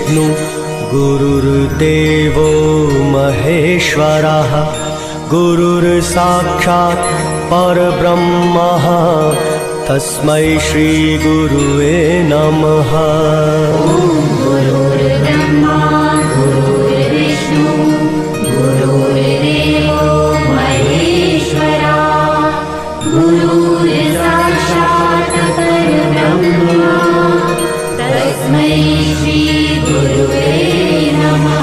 गुरुर्विष्णु गुरुर्देवो महेश्वरः गुरुर्साक्षात् परब्रह्मः तस्मै श्री गुरुवे नमः। गुरुर्ब्रह्मा गुरुर्विष्णु गुरुर्देवो महेश्वरा गुरुर्साक्षात् परब्रह्म तस्मै श्री गुरुवे नमः।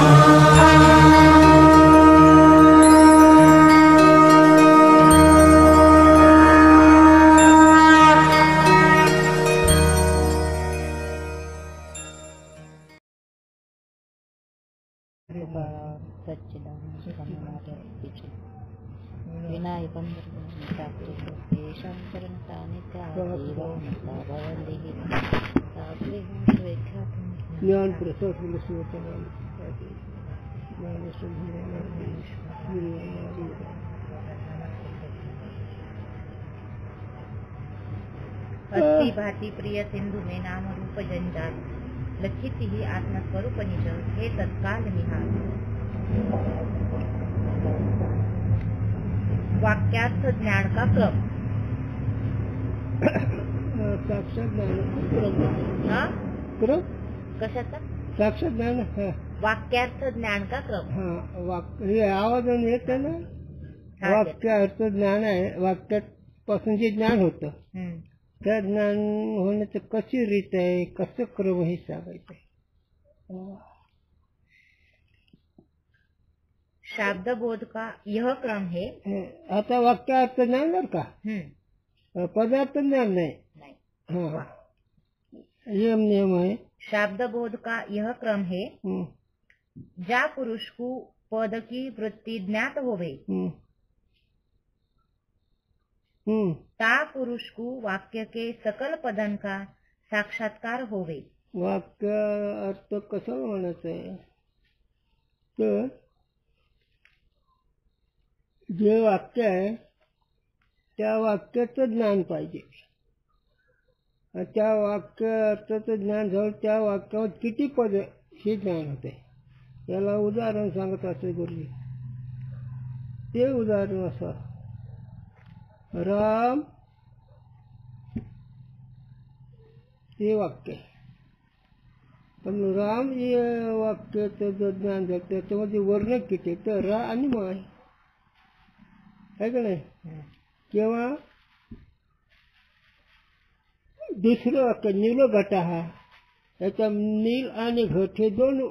ज्ञान प्रसाद अस्ति भाति प्रिय सिंधु में नाम रूप जंजाल लक्षित ही आत्मस्वरूप निज हे तत्काल निहाल। वाक्यार्थ ज्ञान का क्रम साक्षात ज्ञान कशाचा साक्षात ज्ञान वाक्यार्थ ज्ञान का क्रम हे आवाज येते ना वाक्यार्थ ज्ञान आहे वाक्यात पासून जे ज्ञान होतं त्या ज्ञान होण्याचं कशी रीत आहे कसं क्रम हे सांगायचं शब्दबोध का यह क्रम है। आता वाक्यार्थ ज्ञान बर का पदार्थ ज्ञान नाही नियम है। शब्दबोध का यह क्रम है ज्या पुरुष को पद की वृत्ति ज्ञात होवे ता पुरुष को वाक्य के सकल पदन का साक्षात्कार होवे। वाक्य अर्थ कसं म्हणायचं आहे तर जे वाक्य आहे त्या वाक्याचं ज्ञान पाहिजे। त्या वाक्य अर्थाचं ज्ञान झालं त्या वाक्यावर किती पद हे ज्ञान होते याला उदाहरण सांगत असे गुरुजी। ते उदाहरण असं राम ते वाक्य पण राम हे वाक्याचं जर ज्ञान झालं त्याच्यामध्ये वर्ण किती तर रा आणि माय आहे का नाही। किंवा दुसरं वाक्य नील घट हा याचा नील आणि घट हे दोन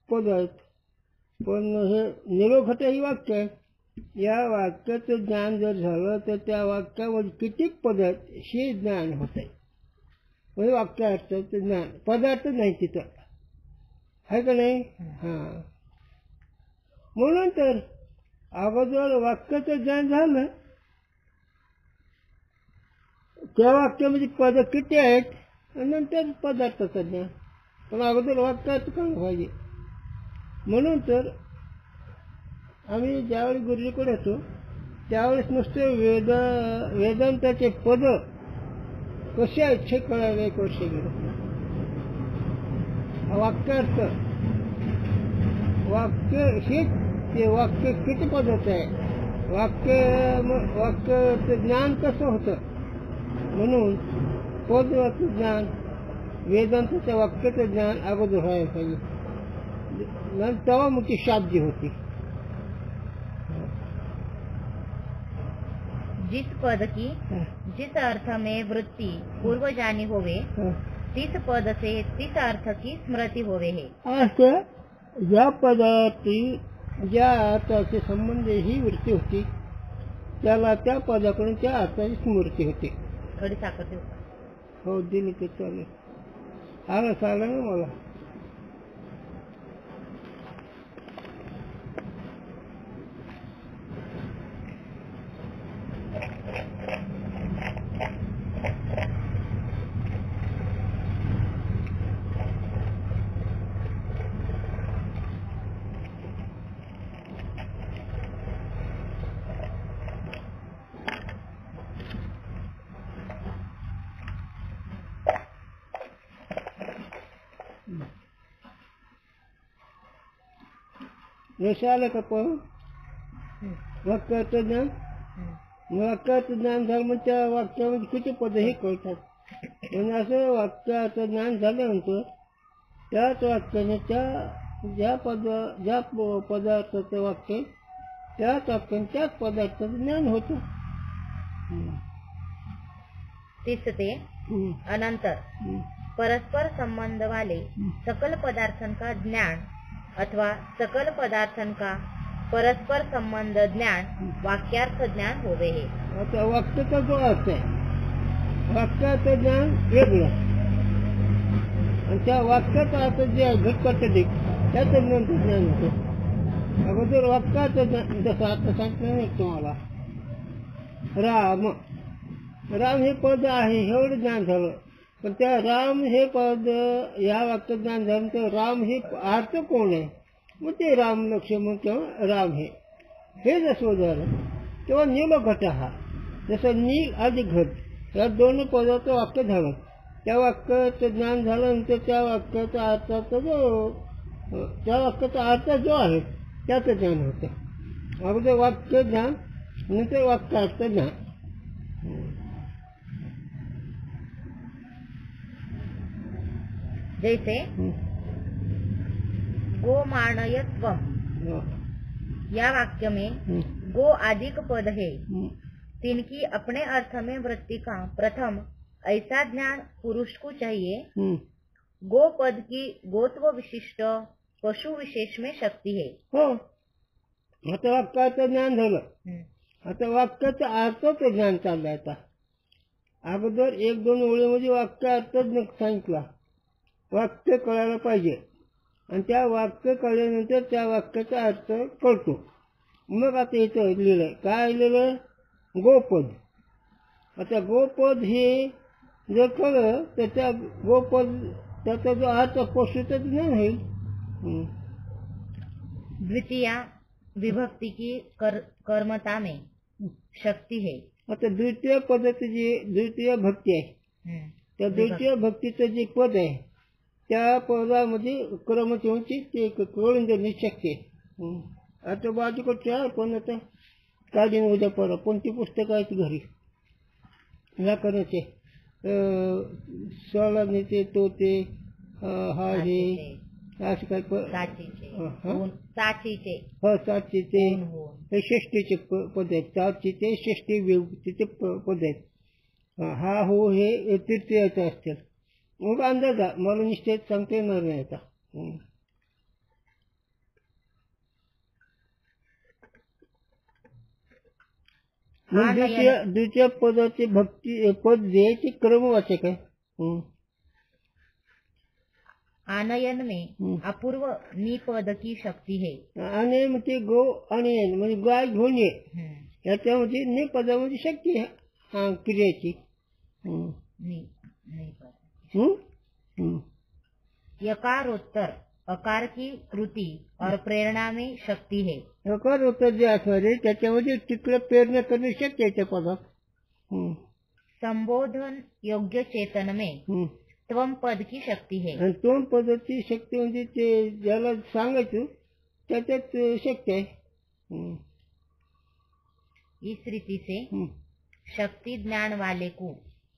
पद आहेत पण हे नील घट ही वाक्य आहे। या वाक्याचं ज्ञान जर झालं तर त्या वाक्यामध्ये किती पद आहेत हे ज्ञान होत आहे म्हणजे वाक्यार्थाचं ज्ञान पदार्थ नाही तिथं आहे का नाही। म्हणून तर अगोदर वाक्याचं ज्ञान झालं त्या वाक्यामध्ये पद किती आहेत आणि नंतर पदार्थाचं ज्ञान पण अगोदर वाक्याचं काम पाहिजे। म्हणून तर आम्ही ज्यावेळी गुरुजीकडे येतो त्यावेळेस नुसते वेदांताचे पद कसे आहेत हे कळायला 1 वर्ष गेलं। वाक्यार्थ वाक्य हे ते वाक्य किती पदार्थ आहे वाक्याचं ज्ञान कसं होतं म्हणून पदवाचं ज्ञान वेदांताच्या वाक्याचं ज्ञान अगोदर व्हायला पाहिजे तेव्हा मग ती शाब्दी होती। जिस पद की जिस अर्थ में वृत्ति पूर्व जानी होवे तिस पद से तिस अर्थ की स्मृति होवे है। असं ज्या पदार्थी ज्या अर्थाचे संबंध ही वृत्ती होती त्याला त्या पदाकडून त्या अर्थाची स्मृती होते। थोडी साखर देऊ हो दिली ते चालेल आला चाललं ना मला। जसं आलं का पण वाक्याचं ज्ञान, वाक्याचं ज्ञान झालं म्हणजे त्या वाक्यामध्ये किती पद हे कळतात. पण असं वाक्याचं ज्ञान झाल्यानंतर त्याच वाक्याने ज्या पदार्थाचं वाक्य त्याच वाक्याने त्याच पदार्थाचं ज्ञान होतं. तीसरे अनंतर परस्पर संबंध वाले सकल पदार्थन का ज्ञान अथवा सकल पदार्थन का परस्पर संबंध ज्ञान वाक्यार्थ ज्ञान होवे है. आता वाक्याचा जो अर्थ आहे, वाक्याचं ज्ञान वेगळं आणि त्या वाक्याचा अर्थ जे आहे घटपट त्याचं ज्ञान होतं. अगोदर वाक्याचं ज्ञान जसं आता सांगितलं नाही तुम्हाला, राम हे पद आहे एवढं ज्ञान झालं. पण त्या राम हे पद या वाक्यात ज्ञान झालं तर राम हे अर्थ कोण आहे, मग ते राम लक्ष्मण किंवा राम हे जसं झालं तेव्हा नील घट हा, जसं नील आणि घट या दोन पदाचं वाक्य झालं. त्या वाक्याचं ज्ञान झाल्यानंतर त्या वाक्याचा अर्थ जो आहे त्याचं ज्ञान होतं. अगोदर वाक्य ज्ञान नंतर वाक्यार्थ ज्ञान. जैसे गोमानयत्वम या वाक्य में गो अधिक पद है, तिनकी अपने अर्थ में वृत्ति का प्रथम ऐसा ज्ञान पुरुष को चाहिए. गो पद की गोत्व विशिष्ट पशु विशेष में शक्ती है. हो, आता वाक्याचं ज्ञान झालं. आता वाक्याचा अर्थाचं ज्ञान चाललंय. आता अगोदर एक दोन ओळीमध्ये वाक्य अर्थ सांगितला. वाक्य कळायला पाहिजे आणि त्या वाक्य कळल्यानंतर त्या वाक्याचा अर्थ कळतो. मग आता इथं लिहिलंय काय लिहिलं, गोपद. आता गोपद हे जर कळलं तर त्या गोपद त्याचा जो अर्थ पशुचं ज्ञान होईल. द्वितीय विभक्ति की कर्मता में शक्ती है. आता द्वितीय पदाची जी द्वितीय भक्ती आहे, त्या द्वितीय भक्तीचं जे पद आहे त्या पदामध्ये क्रमची ते कळून देणे शक्य आहे. आता बाजूकडच्या पण आता काढीन उद्या परवा कोणती पुस्तकं आहेत घरी व्याकरणाचे, सोळाचे तोते हा हे असं काय साचीचे हे षष्टीचे पद आहेत. साचीचे षष्टी विभक्तीचे पद आहेत. हा हो हे तृतीयाचे असतील. मग अंदाज मला निश्चित सांगता येणार नाही. आता द्वितीय पदाचे भक्ती पद जे ते क्रमवाचक आहे. आनयन में अपूर्व निपद की शक्ती है. आनयन म्हणजे गो आनयन म्हणजे गाय घेऊन ये, याच्यामध्ये निपदामध्ये शक्ती आहे क्रियाची. यकारोत्तर अकार की कृती और प्रेरणा में शक्ती है. यकारोत्तर जे असणार आहे त्याच्यामध्ये तिकडे प्रेरणा करणे शक्य आहे त्या पदात. संबोधन योग्य चेतन में त्वम पद की शक्ती है. आणि त्वम पदाची शक्ती म्हणजे ते ज्याला सांगायचं त्याच्यात शक्य आहे. इस रीति से शक्ति ज्ञान वाले को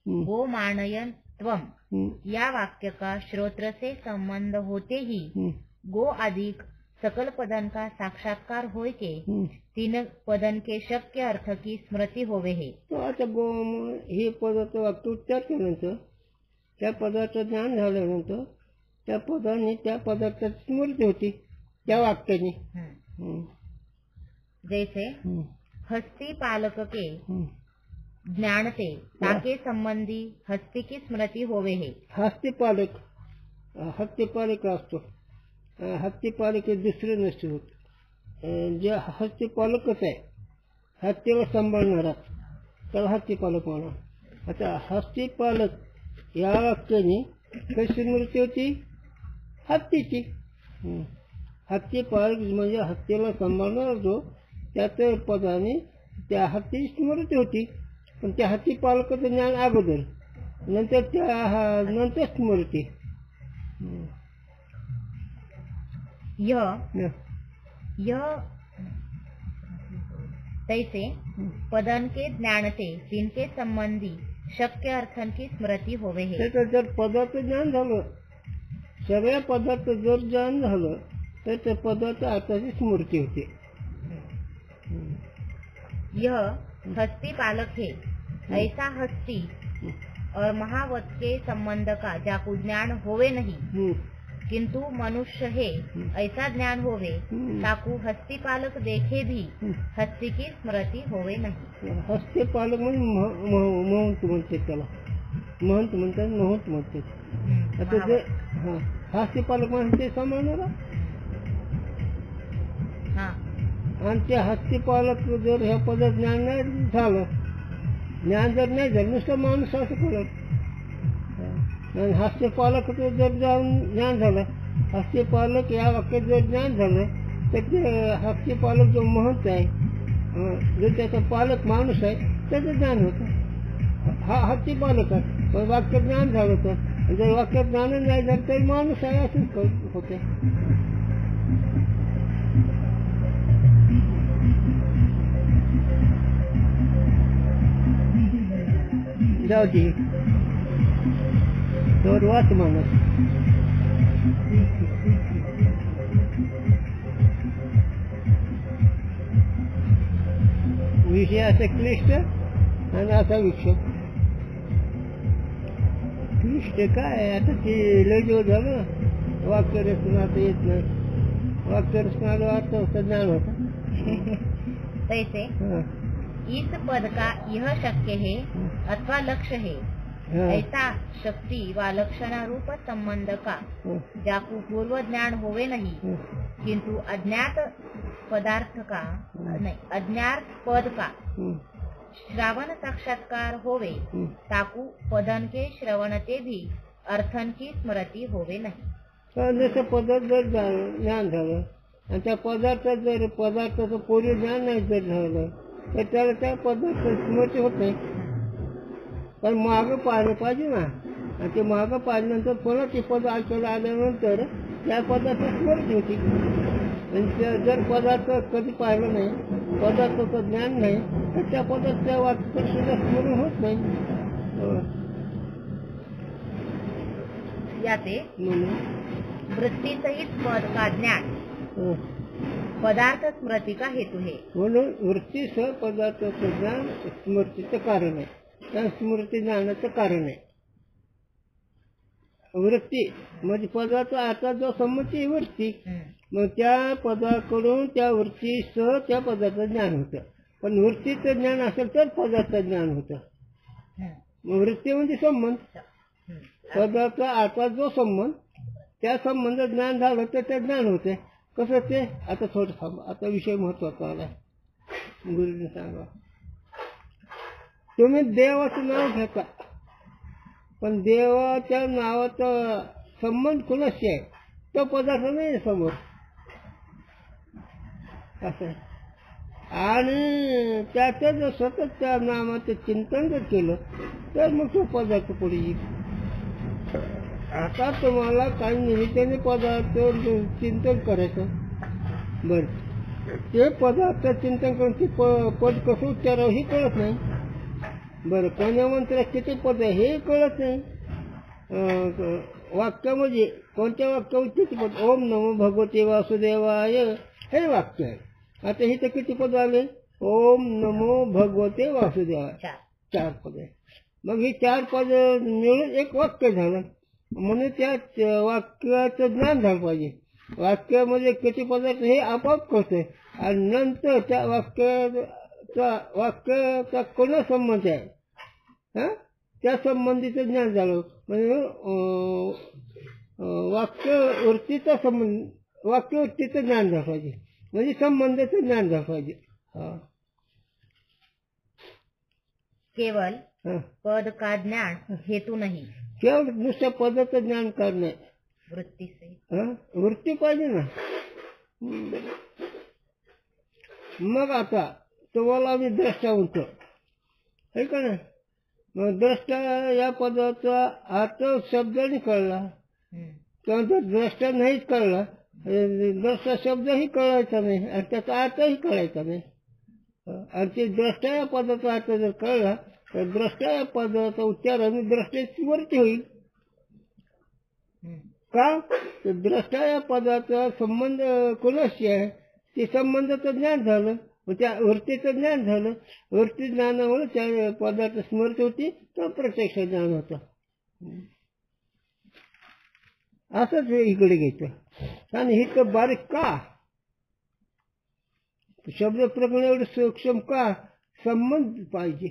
गो मानयन त्वम या वाक्य का श्रोत्र से संबंध होते ही गो अधिक सकल पदन का साक्षात्कार होय के तीन पदन के शक्य अर्थ की स्मृती होवे है. तो आता गो हे पदाचं वाक्य उच्चार केल्यानंतर त्या पदाचं ज्ञान झाल्यानंतर त्या पदाने त्या पदार्थाची स्मृती होती त्या वाक्याने. जैसे हस्ती पालक के ज्ञान से ताके संबंधी हस्ती की स्मृती होवे है. हस्तीपालक असतो. हस्तीपालक हे दुसरे नसते होत. जे हस्तीपालकच आहे हत्तीला सांभाळणारा त्याला हस्तीपालक म्हणा. आता हस्तीपालक या वाक्याने कशी स्मृती होती, हत्तीची. हत्तीपालक म्हणजे हत्तीला सांभाळणारा जो त्याच्या पदाने त्या हत्तीची स्मृती होती. पण त्या हत्तीपालकाचं ज्ञान अगोदर नंतर नंतर स्मृती. यह तैसे पदन के ज्ञान से तिनके संबंधी शक्य अर्थन की स्मृती होवे है. त्याचं जर पदाचं ज्ञान झालं, सगळ्या पदाचं जर ज्ञान झालं तर त्या पदाच्या अर्थाची स्मृती होते. यह हस्ती पालक है, ऐसा हस्ती और महावत के संबंध का जाकू ज्ञान होवे नहीं, किंतु मनुष्य है ऐसा ज्ञान होवे ताकू हस्ती पालक देखे भी हस्ती की स्मृती होवे नहीं. हस्ती पालक म्हणजे महंत म्हणते, त्याला महंत म्हणतात, महंत म्हणतात. आता ते हस्ती पालक म्हणजे ते समजणार. आणि ते हस्ती पालक जर ह्या पदात ज्ञान नाही झालं, ज्ञान जर नाही झालं, नुसतं माणूस असं कळत. आणि हास्य पालक जर जाऊन ज्ञान झालं, हास्य पालक या वाक्यात जर ज्ञान झालं तर ते हास्य पालक जो महंत आहे, जर त्याचा पालक माणूस आहे त्याचं ज्ञान होतं. हा हास्य पालक आहे, पण वाक्य ज्ञान झालं तर, जर वाक्यात ज्ञान नाही झालं तरी माणूस आहे असंच होते. जाऊ दे तर वाच माणूस. विषय असा क्लिष्ट आणि असा विक्षोभ. क्लिष्ट काय, आता ते लय दिवस झालं वाक्य रचना आता येत नाही. वाक्य रचना अर्थ होता, ज्ञान होता. तैसे इस पद का यह शक्य है अथवा लक्ष्य है, ऐसा शक्ति व लक्षण रूप संबंध का जाकू पूर्व ज्ञान होवे नहीं, किंतु अज्ञात पदार्थ का नहीं, अज्ञात पद का श्रवण साक्षात्कार होवे ताकू पदन के श्रवणते भी अर्थन की स्मृती होवे नहीं. जसं पदार्थ जर ज्ञान झालं आणि त्या पदार्थात जर पदार्थाचं पूर्व ज्ञान नाही जर झालं तर त्याला त्या पदार्थ स्मृती होत नाही. पण मागं पाहिलं पाहिजे ना, आणि ते मागं पाहिल्यानंतर पुन्हा ते पद ऐकायला आल्यानंतर त्या पदार्थ स्मृती होती. आणि जर पदार्थ कधी पाहिलं नाही, पदार्थाचं ज्ञान नाही, तर त्या पदार्थ त्या वाक्यात सुद्धा स्मरण होत नाही. याते वृत्ति सहित पद का ज्ञान पदार्थ स्मृती का हेतू है. म्हणून वृत्तीसह पदार्थाचं ज्ञान स्मृतीचं कारण आहे, त्या स्मृती ज्ञानाचं कारण आहे. वृत्ती म्हणजे पदार्थ आता जो संमती वृत्ती, मग त्या पदाकडून त्या वृत्तीसह त्या पदार्थाचं ज्ञान होतं. पण वृत्तीचं ज्ञान असेल तर पदार्थाचं ज्ञान होतं. वृत्ती म्हणजे संबंध, पदार्थ आता जो संबंध, त्या संबंध ज्ञान झालं तर ते ज्ञान होते. कसं ते, आता थोडं थांबा, आता विषय महत्वाचा आला. गुरुने सांगा, तुम्ही देवाचं नाव घेता, पण देवाच्या नावाचा संबंध कुणाशी आहे, तो पदार्थ नाही समोर असं. आणि त्याचं जर सतत त्या नामाचं चिंतन जर केलं तर मग तो पदार्थ पुढे येईल. आता तुम्हाला काही निमित्ताने पदार्थ चिंतन करायचं, बरं ते पदार्थ चिंतन करून ती पद कसं उच्चारावं हे कळत नाही. बरं कोण्या मंत्रात किती पद आहे हे कळत नाही. वाक्यामध्ये कोणत्या वाक्यावर किती पद, ओम नमो भगवते वासुदेवाय हे वाक्य आहे. आता हे तर किती पद आले, ओम नमो भगवते वासुदेवाय, 4 पद आहे. मग ही 4 पद मिळून एक वाक्य झालं. म्हणून त्या वाक्याचं ज्ञान झालं पाहिजे. वाक्यामध्ये किती पदार्थ हे आपोआप कळतंय. आणि नंतर त्या वाक्याचा कोणा संबंध आहे त्या संबंधीचं ज्ञान झालं. म्हणजे वाक्यवृत्तीचा संबंध, वाक्यवृत्तीचं ज्ञान झालं पाहिजे, म्हणजे संबंधाचं ज्ञान झालं पाहिजे. केवळ पद का ज्ञान हेतू नाही, केवळ नुसत्या पदाचं ज्ञान करणे. वृत्ती से वृत्ती पाहिजे ना. मग आता तुम्हाला आम्ही द्रष्टा म्हणतो आहे का ना. मग द्रष्टा या पदाचा अर्थ शब्दाने कळला, किंवा जर द्रष्टा नाहीच कळला द्रष्टा शब्दही कळायचा नाही आणि त्याचा अर्थही कळायचा नाही. आणि ते द्रष्टा या पदाचा अर्थ जर कळला तर द्रष्टा या पदाचा उच्चार आणि द्रष्टेची वरती होईल. का तर द्रष्टा या पदाचा संबंध कोणाशी आहे ते संबंधाचं ज्ञान झालं, त्या वृत्तीचं ज्ञान झालं. वृत्ती ज्ञानामुळे त्या पदार्थ स्मृती होती तर प्रत्यक्ष ज्ञान होतं. असंच इकडे घ्यायचं. आणि इतकं बारीक का शब्द प्रकरण एवढं सूक्ष्म का संबंध पाहिजे,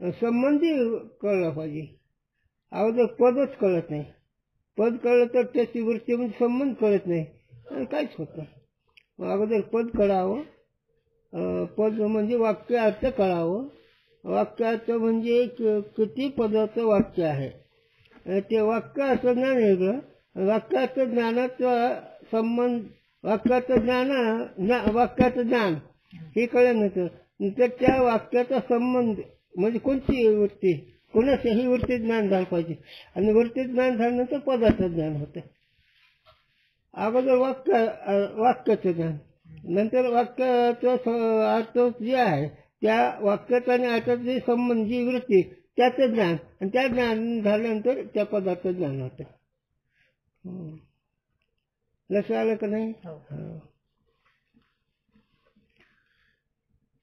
संबंधी कळला पाहिजे. अगोदर पदच कळत नाही, पद कळलं तर त्याची वृत्ती म्हणजे संबंध कळत नाही आणि काहीच होत नाही. अगोदर पद कळावं, पद म्हणजे वाक्य अर्थ कळावं. वाक्यार्थ म्हणजे किती पदाचं वाक्य आहे ते वाक्य असं ज्ञान वेगळं. वाक्यार्थ ज्ञानाचा संबंध वाक्याचं ज्ञान हे कळल्यानंतर नंतर त्या वाक्याचा संबंध म्हणजे कोणती वृत्ती कोणाच्याही वृत्ती ज्ञान झालं पाहिजे. आणि वृत्ती ज्ञान झाल्यानंतर पदाचं ज्ञान होतं. अगोदर वाक्याचं ज्ञान, नंतर वाक्याचं अर्थ जे आहे त्या वाक्याचा आणि अर्थाचा जे संबंध जी वृत्ती त्याचं ज्ञान आणि त्या ज्ञान झाल्यानंतर त्या पदार्थाचं ज्ञान होतं. लक्षात आलं का नाही?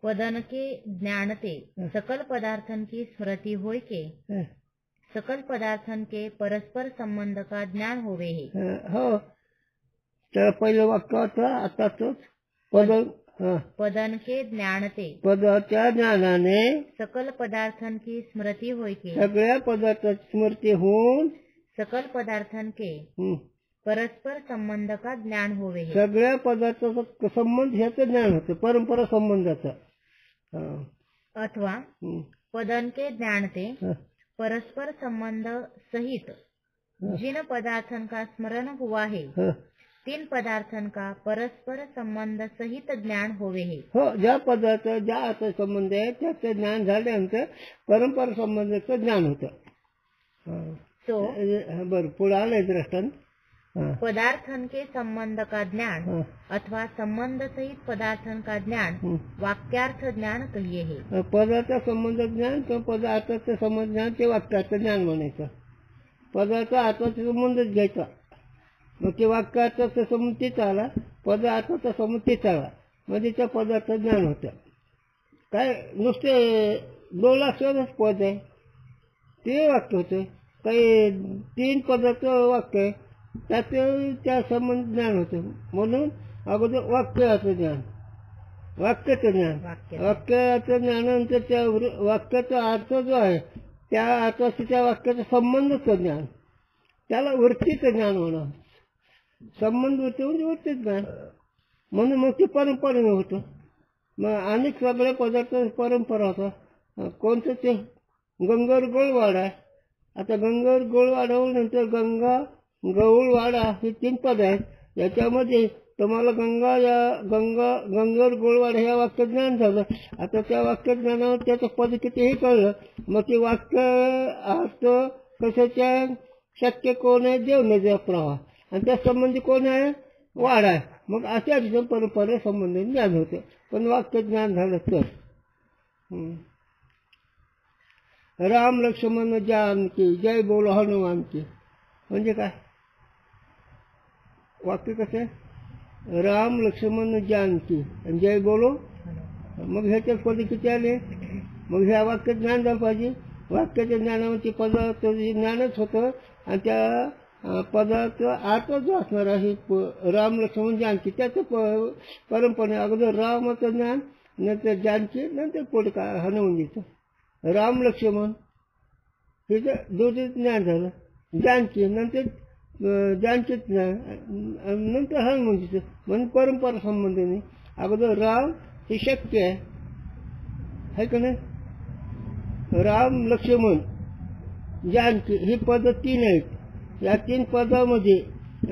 पदन के ज्ञानते सकल पदार्थन की स्मृति होय के सकल पदार्थन के परस्पर संबंध का ज्ञान होवे हे. हो, तर पहिलं वाक्य होतं आताच पदन के ज्ञानते पदाच्या ज्ञानाने सकल पदार्थन की स्मृति होय के सगळ्या पदार्थाची स्मृती होऊन सकल पदार्थन के परस्पर संबंध का ज्ञान होवे हे. सगळ्या पदार्थाचा संबंध ह्याचं ज्ञान होतं, परंपरा संबंधाचा. अथवा पदन के ज्ञानते परस्पर संबंध सहित जिन पदार्थन का स्मरण हुआ है तीन पदार्थन का परस्पर संबंध सहित ज्ञान होवे हे. हो, ज्या पदार्थ ज्या अर्थ संबंध आहे त्याचं ज्ञान झाल्यानंतर परंपरा संबंधाचं ज्ञान होतं. तो बरं, पुढे आलंय दृष्टांत. पदार्थन के संबंध का ज्ञान अथवा संबंध सहित पदार्थन का ज्ञान वाक्यार्थ ज्ञान कहिए हे. पदार्थ संबंध ज्ञान किंवा पदार्थाचं संबंध ज्ञान ते वाक्यार्थ ज्ञान म्हणायचं. पदार्थ अर्थाचा संबंधच घ्यायचा, मग ते वाक्यार्थाचा संबंध तेच आला, पदार्थाचा संबंध तेच आला, म्हणजे त्या पदार्थ ज्ञान होतं. काय नुसते 2 अक्षरच पद आहे ते वाक्य होतं. काही 3 पदाचं वाक्य आहे त्यात त्या संबंध ज्ञान होतं. म्हणून अगोदर वाक्याचं ज्ञान, वाक्याचं ज्ञान, वाक्याचं ज्ञानानंतर त्या वाक्याचा अर्थ जो आहे त्या अर्थाशी त्या वाक्याचा संबंधचं ज्ञान, त्याला वृत्तीचं ज्ञान म्हणा. संबंध वृत्ती म्हणजे वृत्तीचं ज्ञान. म्हणून मग ते परंपरेने होतं. मग अनेक सगळ्या पदार्थ परंपरा होता. कोणतं ते गंगावर गोळवाडा आहे. आता गंगावर गोळवाडा नंतर गंगा गौळवाडा हे 3 पद आहेत. याच्यामध्ये तुम्हाला गंगावर गोळवाडा ह्या वाक्य ज्ञान झालं. आता त्या वाक्य ज्ञानावर त्याचं पद कितीही कळलं, मग ते वाक्य अर्थ कशाच्या शक्य कोण आहे, देव नदीचा प्रवाह, आणि त्या संबंधी कोण आहे, वाडा आहे. मग अशा परंपरे संबंधी ज्ञान होतं. पण वाक्य ज्ञान झालं तर राम लक्ष्मण जानकी जय बोलो हनुमान की म्हणजे काय वाक्य कसं आहे, राम लक्ष्मण जानकी आणि जय बोलो. मग ह्याच्यात पद किती आले, मग ह्या वाक्य ज्ञान झालं पाहिजे. वाक्याच्या ज्ञानामध्ये पदार्थ ज्ञानच होतं आणि त्या पदार्थ अर्थ जो असणार आहे राम लक्ष्मण जानकी त्याचं परंपरे अगोदर रामाचं ज्ञान, नंतर जानकी, नंतर पुढे काय हनुमानजीचं. राम लक्ष्मण हे दोन्ही ज्ञान झालं. जानकी नंतर जानकी ज्ञान, नंतर हनुमानजीचं. म्हणून परंपरा संबंधाने अगोदर राम हे शक्य आहे का नाही. राम लक्ष्मण जानकी ही पद 3 आहेत. या 3 पदामध्ये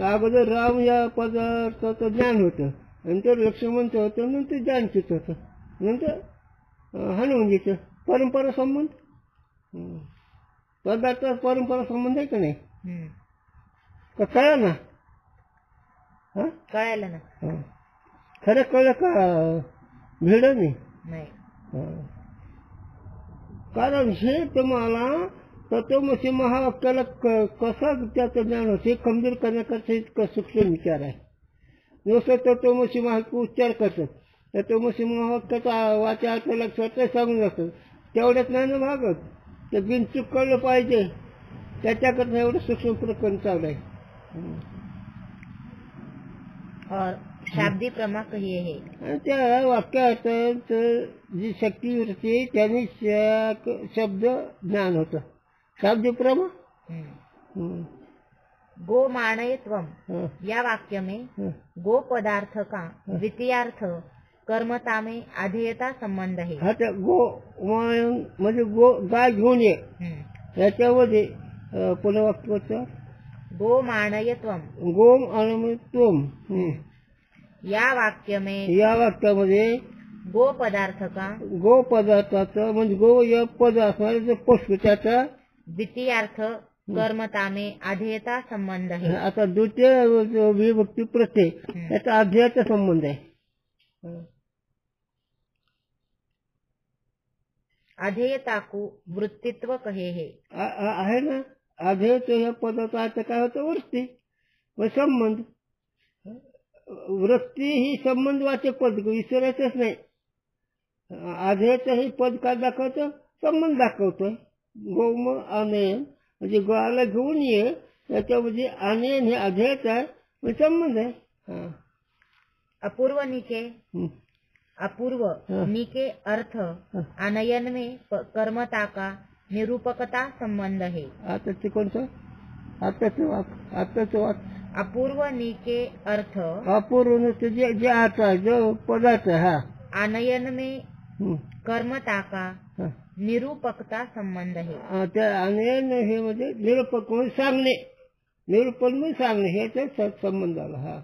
अगोदर राम या पदार्थाचं ज्ञान होतं, नंतर लक्ष्मणचं होतं, नंतर जानकीचं होतं, नंतर हनुमानजीचं. परंपरा संबंध पदार्थ परंपरा संबंध आहे का नाही. का कळलं ना? हा कळायलं ना? हा. खरं कळलं का भिड नाही? नाही. हा. कारण हे तुम्हाला तत्वमसी महावाक्याला कसं त्याचं ज्ञान होतं हे खंबीर करण्याकरता इतकं सूक्ष्म विचार आहे. नुसतं तत्वमसी महावाक्य उच्चार करतात, तत्वमसी महावाक्याचा वाचा अर्थ लक्षात सांगून जातात, तेवढ्यात नाही ना भागत. ते बिनचूक कळलं पाहिजे, त्याच्याकरता एवढं सूक्ष्म प्रकरण चालू आहे. और शाब्दी प्रमा कहिए है. आणि त्या वाक्यात जी शक्ती होती त्यांनी शब्द ज्ञान होतं. शाब्दी प्रमा. गो मानयत्वम हाँ, या वाक्य में हाँ. गो पदार्थ का द्वितीयार्थ कर्मता में आधेयता संबंध है. आता गो म्हणजे गो गाय घेऊन ये याच्यामध्ये पुन्हा वाक्य होतं गो मानयत्वम. गोम आणि त्वम. या वाक्य में या वाक्यामध्ये गो पदार्थ का गो पदार्थाचं म्हणजे गो या पद असणारे जो पशु त्याचा द्वितीयार्थ कर्मता में आधेयता संबंध है. आता द्वितीय विभक्ती प्रत्यय त्याचा अध्यायाचा संबंध आहे. अधेयता को वृत्तित्व कहे है. आहे ना अध्येयचं ह्या पदाचा काय होतं वृत्ती व संबंध. वृत्ती ही संबंधवाचक पद विसरायचंच नाही. अध्येयचं हे पद काय दाखवतं संबंध दाखवतोय. गोम अनयन म्हणजे गोळाला घेऊन ये त्याच्यामध्ये अनयन हे अध्येयच आहे म्हणजे संबंध आहे. अपूर्व निके अपूर्व निके अर्थ अनयन में कर्मता का निरूपकता संबंध है. आता ते कोणतं आताचं वाक अपूर्व निके अर्थ अपूर्व जे जे आता जो पदार्थ हा अनयन में कर्मता का निरूपकता संबंध है. त्या अनयन हे म्हणजे निरूपक म्हणजे सांगणे, निरूपण म्हणजे सांगणे ह्याचा संबंध आला. हा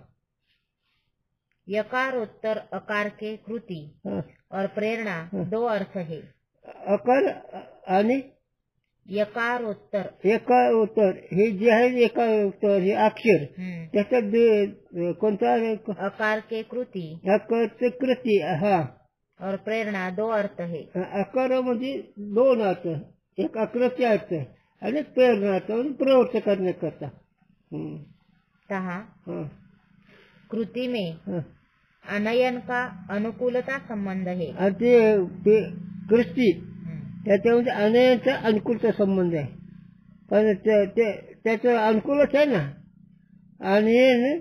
यकारोत्तर अकार के कृति और प्रेरणा दो अर्थ है. अकार आणि यकारोत्तर एका उत्तर हे जे आहे एका उत्तर हे अक्षर त्याच्यात कोणता अकार के कृति अकारचे कृती. हा और प्रेरणा दो अर्थ है. अकार म्हणजे दोन अर्थ, एक आकृती अर्थ आणि प्रेरणा अर्थ म्हणजे प्रवृत्त करण्याकरता. तहा हा कृति में हा. अनयन का अनुकूलता संबंध है. आणि ते कृती त्याच्यामध्ये अनयनचा अनुकूलचा संबंध आहे. कारण त्याचं अनुकूलच आहे ना. अनयन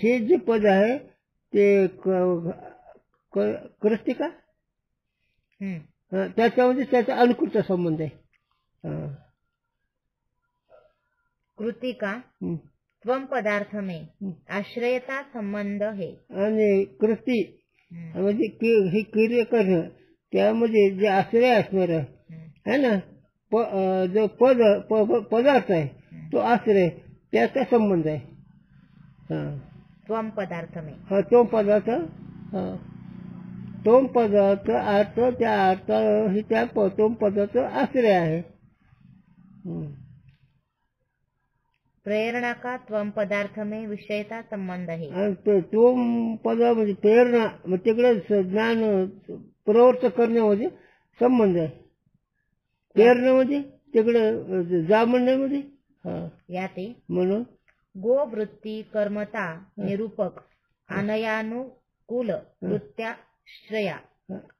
हे जे पद आहे ते कृती का त्याच्यामध्ये त्याचा अनुकूलचा संबंध आहे. कृति का त्वम पदार्थ में आश्रयता संबंध है. आणि कृती म्हणजे हे क्रिया करणं त्यामध्ये जे आश्रय असणार आहे ना जो पदार्थ आहे तो आश्रय त्याचा संबंध आहे. त्वम पदार्थ में हा तो पदार्थ तो पदार्थ अर्थ त्या अर्थ ही त्या तो पदार्थ आश्रय आहे. प्रेरणा का त्वम पदार्थ में विषयता संबंध है. आणि तो पदार्थ म्हणजे प्रेरणा मग तिकडे ज्ञान प्रवृत्त करण्यामध्ये संबंध आहे. प्रेरणेमध्ये तिकडे जा म्हणण्यामध्ये याते म्हणून गो वृत्ती कर्मता निरूपक अनयानुकूल वृत्त्याश्रया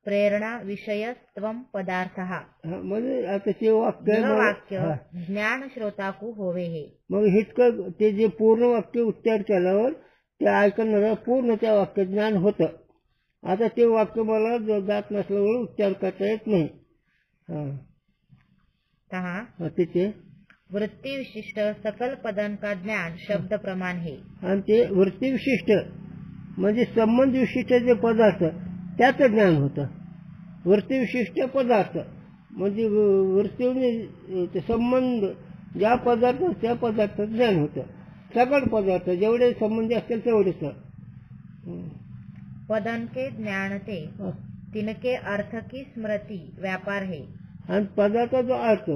प्रेरणा विषय त्वम पदार्थ. म्हणजे आता ते वाक्य ज्ञान श्रोता को होवे है. मग इतकं ते जे पूर्ण वाक्य उच्चार केल्यावर त्या ऐकणारा पूर्ण त्या वाक्य ज्ञान होतं. आता ते वाक्य मला जात नसल्यामुळे उच्चार करता येत नाही. तिथे वृत्ती विशिष्ट सकल पदन का ज्ञान शब्द प्रमाण है. आणि ते वृत्ती विशिष्ट म्हणजे संबंध विशिष्ट जे पदार्थ त्याचं ज्ञान होतं. वृत्ती विशिष्ट पदार्थ म्हणजे वृत्ती संबंध ज्या पदार्थ त्या पदार्थाचं ज्ञान होतं. सकल पदार्थ जेवढे संबंधी असतील तेवढेच. पदन के ज्ञान ते तिनके अर्थ की स्मृती व्यापार है. आणि पदार्थ जो अर्थ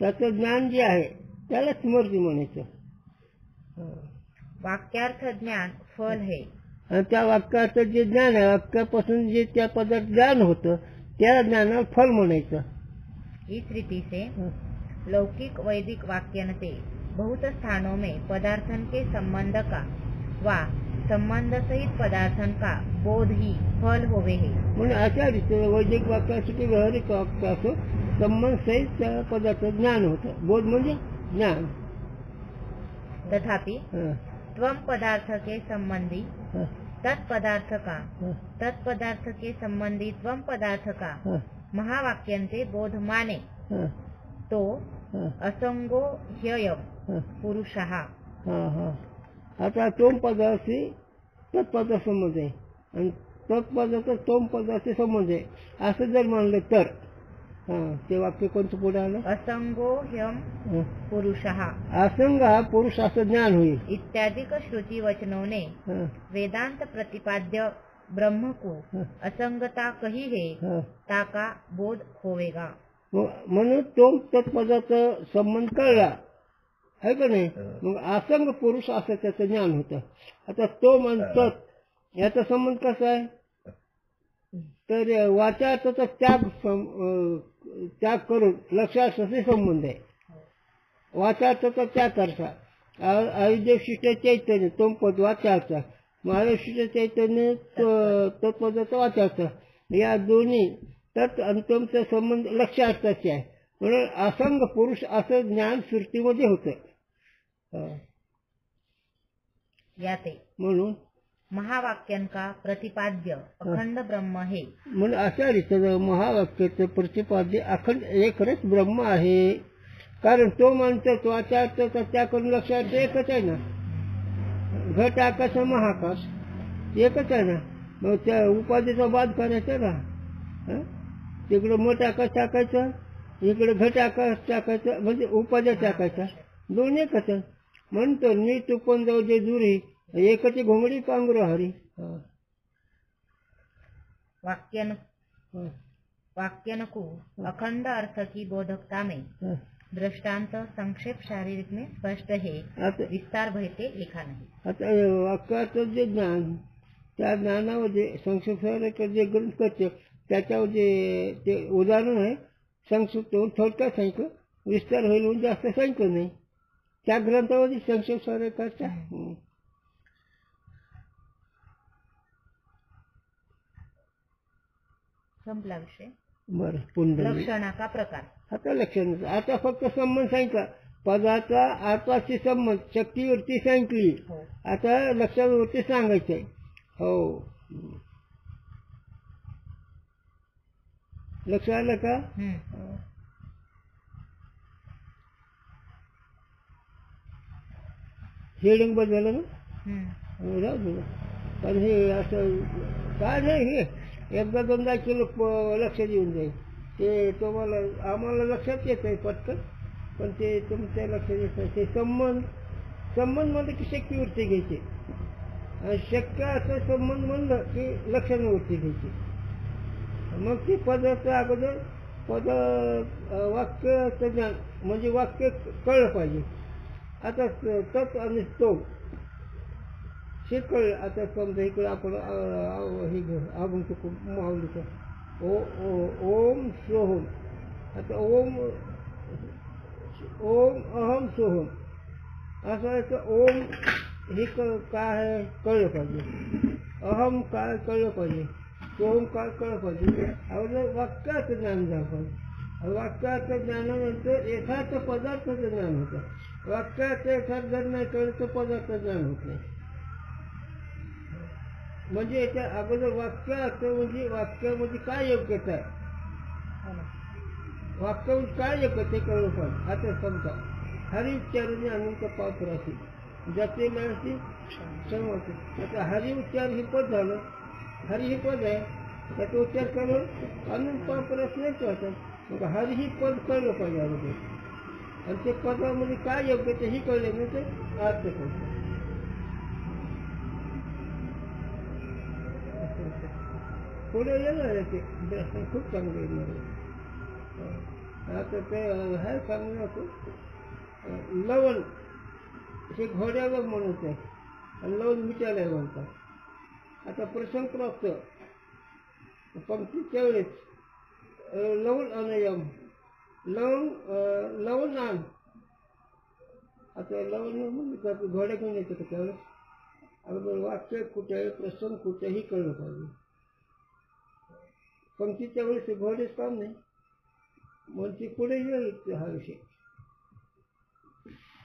त्याचं ज्ञान जे आहे त्याला स्मृती म्हणायचं. वाक्यार्थ ज्ञान फल है. आणि त्या वाक्याचं जे ज्ञान आहे, वाक्यापासून जे त्या पदार्थ ज्ञान होतं त्या ज्ञानाला फल म्हणायचं. इस रीति से लौकिक वैदिक वाक्यन से बहुत स्थानों में पदार्थन के संबंध का व संबंध सहित पदार्थन का बोध ही फल होवे है. म्हणून अशा रीतीने वैदिक वाक्यासाठी व्यावहारिक वाक्य असो संबंध सहित त्या पदार्थ ज्ञान होतं. बोध म्हणजे ज्ञान. तथापि त्वम पदार्थ के संबंधी तत्पदार्थ का तत्पदार्थ के संबंधी त्वम पदार्थ का महावाक्यंते बोध माने तो असंगो ह्ययम पुरुषः. आता तोम पदार्थी तत्पदार्थ संबंध आहे आणि तत्पदार्थ तोम पदार्थी संबंध आहे असं जर मानलं तर ते वाक्य कोणतं पुढे आलं? असंगो ह्यम पुरुषः. असंग हा पुरुष असं ज्ञान होईल. इत्यादि श्रुति वचनों ने वेदांत प्रतिपाद्य ब्रह्म को असंगता कही है ताका बोध होवेगा. म्हणून तो तत्पदार्थ संबंध कळला आहे का नाही. मग असंग पुरुष असं त्याचं ज्ञान होतं. आता तो म्हणतात याचा संबंध कसा आहे तर वाचार्थाचा त्याग करून लक्षार्थाचे संबंध आहे. वाचार्थाचा त्याग करता अविद्यविशिष्ट चैतन्य तो पद वाचार्थ, महाविशिष्ट चैतन्य तत्पदाचा वाचार्थ, या दोन्ही तत् आणि तोमचा संबंध लक्षार्थाचे आहे. म्हणून असंग पुरुष असं ज्ञान सृष्टीमध्ये होतं. याते म्हणून महावाक्यन का प्रतिपाद्य अखंड ब्रह्म है. म्हणून अशा रीतीनं महावाक्याचं प्रतिपाद्य अखंड एकच ब्रह्म आहे. कारण तो माणसं तो आचार्याचा त्या करून लक्षात एकच आहे ना. घट आकाश महाकाश एकच आहे ना. मग त्या उपाधीचा बाद करायचा ना. तिकडं मोठं आकाश टाकायचं इकडे घट आकाश टाकायचं म्हणजे उपाध्या टाकायचा दोन्ही एकच. म्हणतो मी तू पण जाऊ जे दुरी एकची घोंगडी पांघरू हरी. वाक्यन को अखंड अर्थ की बोधकता में दृष्टांत संक्षेप शारीरिक में स्पष्ट है. विस्तार भयते लिखा नाही. आता वाक्याचं जे ज्ञान त्या ज्ञानामध्ये संक्षेप शारीरिक जे ग्रंथ करते त्याच्यावर जे ते उदाहरण आहे संक्षिप्त होऊन थोडक्यात सांगितलं. विस्तार होईल म्हणजे जास्त सांगितलं नाही. त्या ग्रंथामध्ये संक्षेप शारीरिकाचा संपला विषय. बरं पुन्हा लक्षणाचा प्रकार. आता लक्षण आता फक्त संबंध सांगितला. पदाचा आत्माशी संबंध शक्तीवरती सांगितली. आता लक्षावरती सांगायचं आहे. हो लक्ष आलं का? हेडिंग बदललं ना जाऊ दे. पण हे असं काय नाही हे एकदा दोनदा किलो लक्षात येऊन जाईल. ते तुम्हाला आम्हाला लक्षात येत आहे पटकन पण ते तुमच्या लक्षात येत आहे. ते संबंध म्हणलं की शक्तीवरती घ्यायचे आणि शक्य असं संबंध म्हणलं की लक्षणावरती घ्यायचे. मग ते पदाचं अगोदर पद वाक्य ज्ञान म्हणजे वाक्य कळलं पाहिजे. आता तत् आणि तो हे कळलं. आता समजा इकडे आपण हे घेऊ आपण माऊलीचं ओम सोहम. आता ओम अहम सोहम असं याचं ओम हे काय आहे कळलं पाहिजे. अहम काय कळलं पाहिजे. सोहम काय कळलं पाहिजे. अगोदर वाक्याचं ज्ञान झालं पाहिजे. वाक्याचं ज्ञानानंतर यथार्थ पदार्थाचं ज्ञान होतं. वाक्याचं यथार्थ जर नाही कळलं तर पदार्थ ज्ञान होत नाही. म्हणजे याच्या अगोदर वाक्य असं म्हणजे वाक्यामध्ये काय योग्यता आहे वाक्यामध्ये काय योग्यता आहे कळलं पाहिजे. आता समजा हरी उच्चाराने अनंत पाप राशी जाते माणसी समजते. आता हरी उच्चार हे पद झालं. हरी हे पद आहे त्याचा उच्चार करून अनंत पाप रस नाही कळतात. मग हरी ही पद कळलं पाहिजे अगोदर आणि ते पदामध्ये काय योग्यता ही कळले नाही ते अर्थ कळतं. पुढे येणार आहे ते खूप चांगलं येणार आहे. आता ते आहे चांगलं होतं लवण हे घोड्याला म्हणत आहे आणि लवण मिटायला म्हणतात. आता प्रसंग प्राप्त पंक्तीच्या वेळेस लवण अनयम लवण आण. आता लवण म्हणजे घोड्या घेऊन येतं का त्यावेळेस अगोदर वाक्य कुठे प्रसंग कुठेही कळलं पाहिजे. पंक्तीच्या वेळेस घोडेच काम नाही म्हणजे पुढे येईल हा विषय.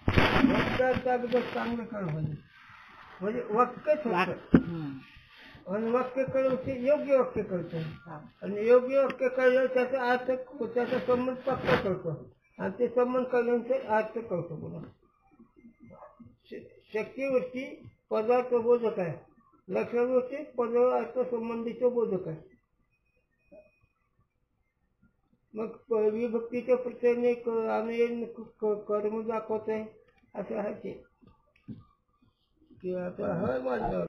वाक्याचा अगोदर चांगलं कळलं पाहिजे म्हणजे वाक्यच होतं आणि वाक्य कळलं ते योग्य वाक्य कळतं आणि योग्य वाक्य कळलं त्याचा अर्थ त्याचा संबंध पक्का कळतो आणि ते संबंध कळल्यानंतर अर्थ कळतो. पुन्हा शक्तीवरती पदार्थ बोधक आहे, लक्षावरती पद अर्थ संबंधीचं बोधक आहे. मग विभक्तीच्या प्रत्ययाने अनयन कर्म दाखवत आहे असं आहे ते की आता हय माझ्यावर